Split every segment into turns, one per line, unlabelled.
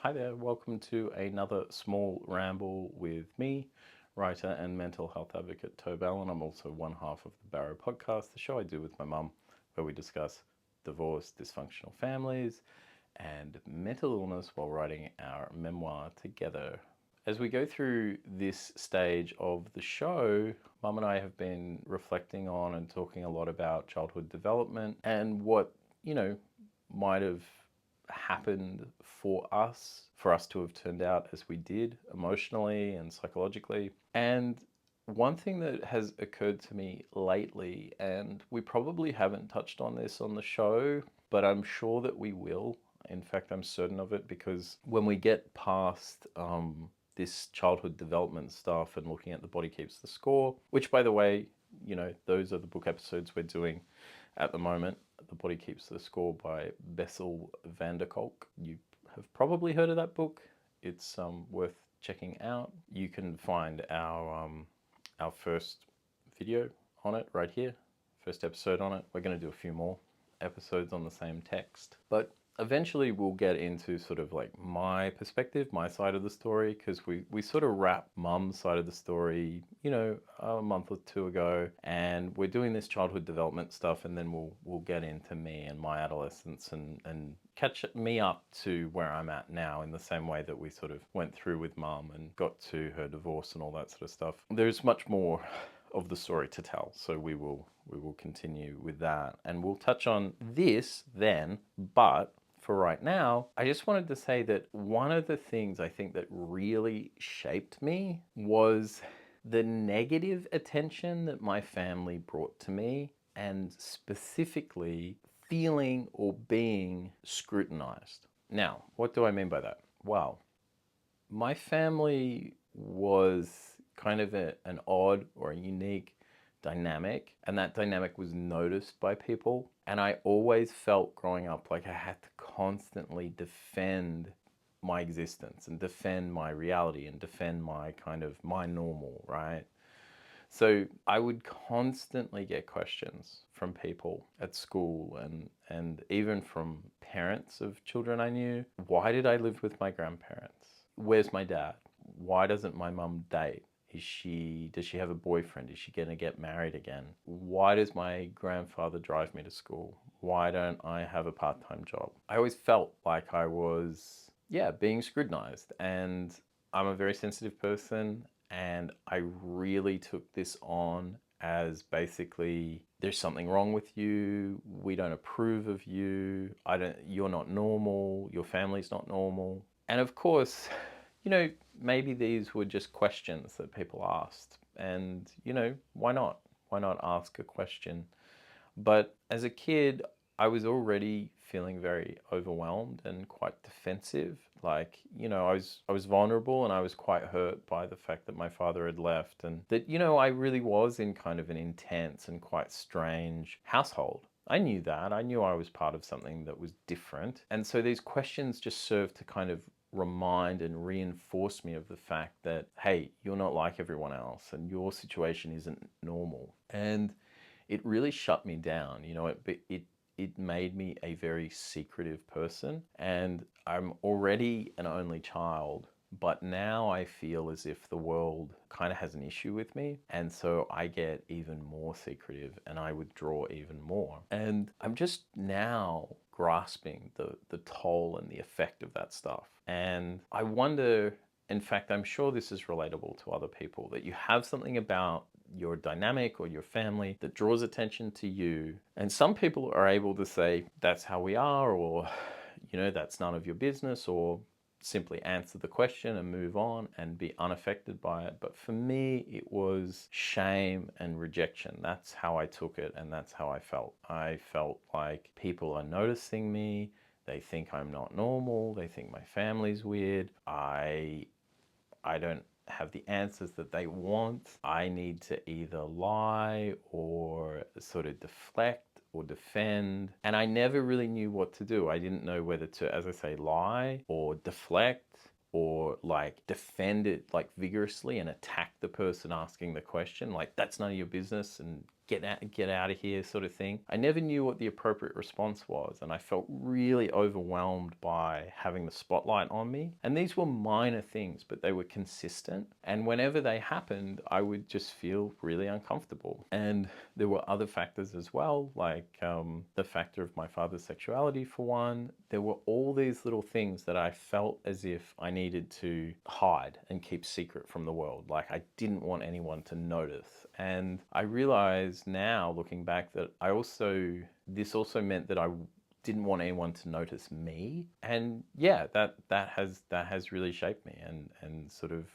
Hi there, welcome to another small ramble with me, writer and mental health advocate Tobel, and I'm also one half of the BARROW Podcast, the show I do with my mum, where we discuss divorce, dysfunctional families, and mental illness while writing our memoir together. As we go through this stage of the show, Mum and I have been reflecting on and talking a lot about childhood development and what, might have happened for us to have turned out as we did emotionally and psychologically. And one thing that has occurred to me lately, and we probably haven't touched on this on the show, but I'm sure that we will. In fact, I'm certain of it, because when we get past this childhood development stuff and looking at The Body Keeps the Score, which, by the way, those are the book episodes we're doing at the moment. The Body Keeps the Score by Bessel van der Kolk. You have probably heard of that book. It's worth checking out. You can find our first video on it right here, first episode on it. We're going to do a few more episodes on the same text, but eventually we'll get into sort of like my perspective, my side of the story, because we sort of wrapped Mum's side of the story, a month or two ago, and we're doing this childhood development stuff, and then we'll get into me and my adolescence and catch me up to where I'm at now, in the same way that we sort of went through with Mum and got to her divorce and all that sort of stuff. There's much more of the story to tell, so we will continue with that, and we'll touch on this then. But for right now, I just wanted to say that one of the things I think that really shaped me was the negative attention that my family brought to me, and specifically feeling or being scrutinized. Now, what do I mean by that? Well, my family was kind of an odd or a unique dynamic, and that dynamic was noticed by people. And I always felt growing up like I had to constantly defend my existence and defend my reality and defend my normal, right? So I would constantly get questions from people at school and even from parents of children I knew. Why did I live with my grandparents? Where's my dad? Why doesn't my mum date? Does she have a boyfriend? Is she going to get married again? Why does my grandfather drive me to school? Why don't I have a part-time job? I always felt like I was, being scrutinized. And I'm a very sensitive person, and I really took this on as basically, there's something wrong with you, we don't approve of you, you're not normal, your family's not normal. And of course, maybe these were just questions that people asked, and why not? Why not ask a question? But as a kid, I was already feeling very overwhelmed and quite defensive. Like, I was vulnerable, and I was quite hurt by the fact that my father had left, and that, I really was in kind of an intense and quite strange household. I knew that. I knew I was part of something that was different. And so these questions just served to kind of remind and reinforce me of the fact that, hey, you're not like everyone else, and your situation isn't normal. And it really shut me down. It made me a very secretive person, and I'm already an only child, but now I feel as if the world kind of has an issue with me, and so I get even more secretive and I withdraw even more. And I'm just now grasping the toll and the effect of that stuff. And I wonder, in fact, I'm sure this is relatable to other people, that you have something about your dynamic or your family that draws attention to you. And some people are able to say, that's how we are, or, that's none of your business, or simply answer the question and move on and be unaffected by it. But for me, it was shame and rejection. That's how I took it, and that's how I felt. I felt like people are noticing me. They think I'm not normal. They think my family's weird. I don't have the answers that they want. I need to either lie or sort of deflect or defend. And I never really knew what to do. I didn't know whether to, as I say, lie or deflect, or like defend it like vigorously and attack the person asking the question, like, that's none of your business and get out of here sort of thing. I never knew what the appropriate response was, and I felt really overwhelmed by having the spotlight on me. And these were minor things, but they were consistent. And whenever they happened, I would just feel really uncomfortable. And there were other factors as well, like the factor of my father's sexuality for one. There were all these little things that I felt as if I needed to hide and keep secret from the world. Like I didn't want anyone to notice. And I realize now, looking back, that this also meant that I didn't want anyone to notice me. And yeah, that has really shaped me, and sort of,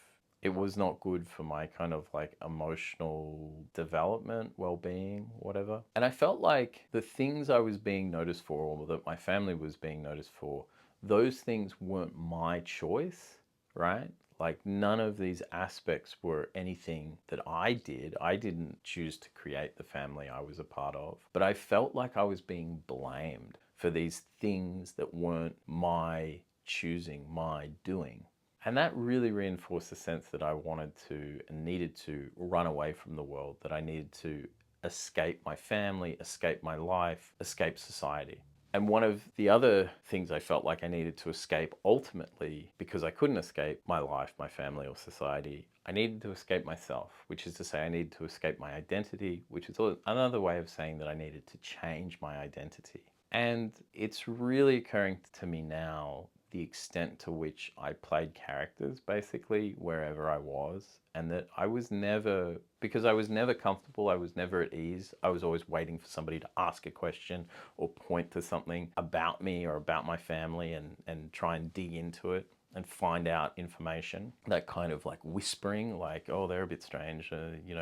it was not good for my kind of like emotional development, well-being, whatever. And I felt like the things I was being noticed for, or that my family was being noticed for, those things weren't my choice, right? Like none of these aspects were anything that I did. I didn't choose to create the family I was a part of. But I felt like I was being blamed for these things that weren't my choosing, my doing. And that really reinforced the sense that I wanted to and needed to run away from the world, that I needed to escape my family, escape my life, escape society. And one of the other things I felt like I needed to escape ultimately, because I couldn't escape my life, my family, or society, I needed to escape myself, which is to say I needed to escape my identity, which is another way of saying that I needed to change my identity. And it's really occurring to me now the extent to which I played characters basically wherever I was, and that I was never, because I was never comfortable, I was never at ease, I was always waiting for somebody to ask a question or point to something about me or about my family and try and dig into it and find out information. That kind of like whispering, like, oh, they're a bit strange,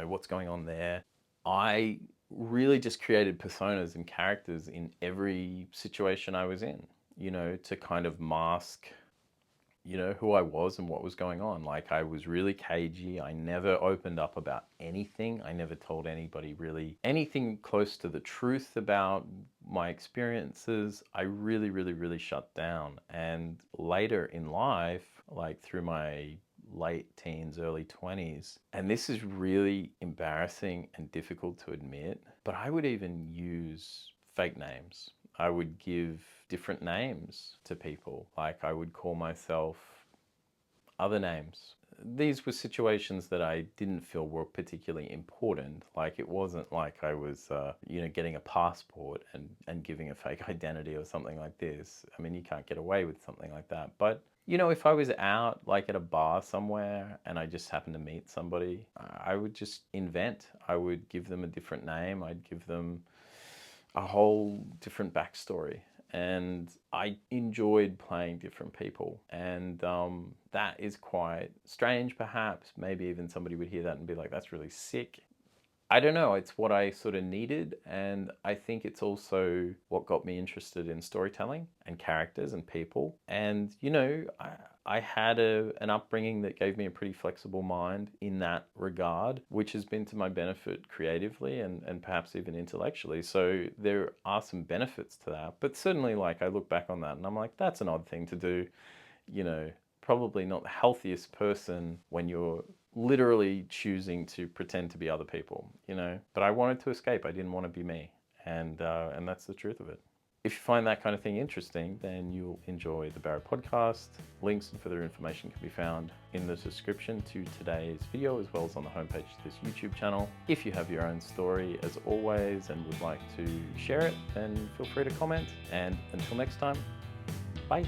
what's going on there. I really just created personas and characters in every situation I was in, to kind of mask, who I was and what was going on. Like I was really cagey. I never opened up about anything. I never told anybody really anything close to the truth about my experiences. I really, really, really shut down. And later in life, like through my late teens, early 20s, and this is really embarrassing and difficult to admit, but I would even use fake names. I would give different names to people. Like I would call myself other names. These were situations that I didn't feel were particularly important. Like it wasn't like I was, getting a passport and giving a fake identity or something like this. I mean, you can't get away with something like that. But if I was out like at a bar somewhere and I just happened to meet somebody, I would just invent. I would give them a different name. I'd give them a whole different backstory. And I enjoyed playing different people. And that is quite strange, perhaps. Maybe even somebody would hear that and be like, that's really sick. I don't know, it's what I sort of needed, and I think it's also what got me interested in storytelling and characters and people. And, I had an upbringing that gave me a pretty flexible mind in that regard, which has been to my benefit creatively and perhaps even intellectually. So there are some benefits to that, but certainly like I look back on that and I'm like, that's an odd thing to do, probably not the healthiest person when you're literally choosing to pretend to be other people, but I wanted to escape. I didn't want to be me. And that's the truth of it. If you find that kind of thing interesting, then you'll enjoy the Barrow podcast. Links and further information can be found in the description to today's video, as well as on the homepage to this YouTube channel. If you have your own story, as always, and would like to share it, then feel free to comment. And until next time, bye.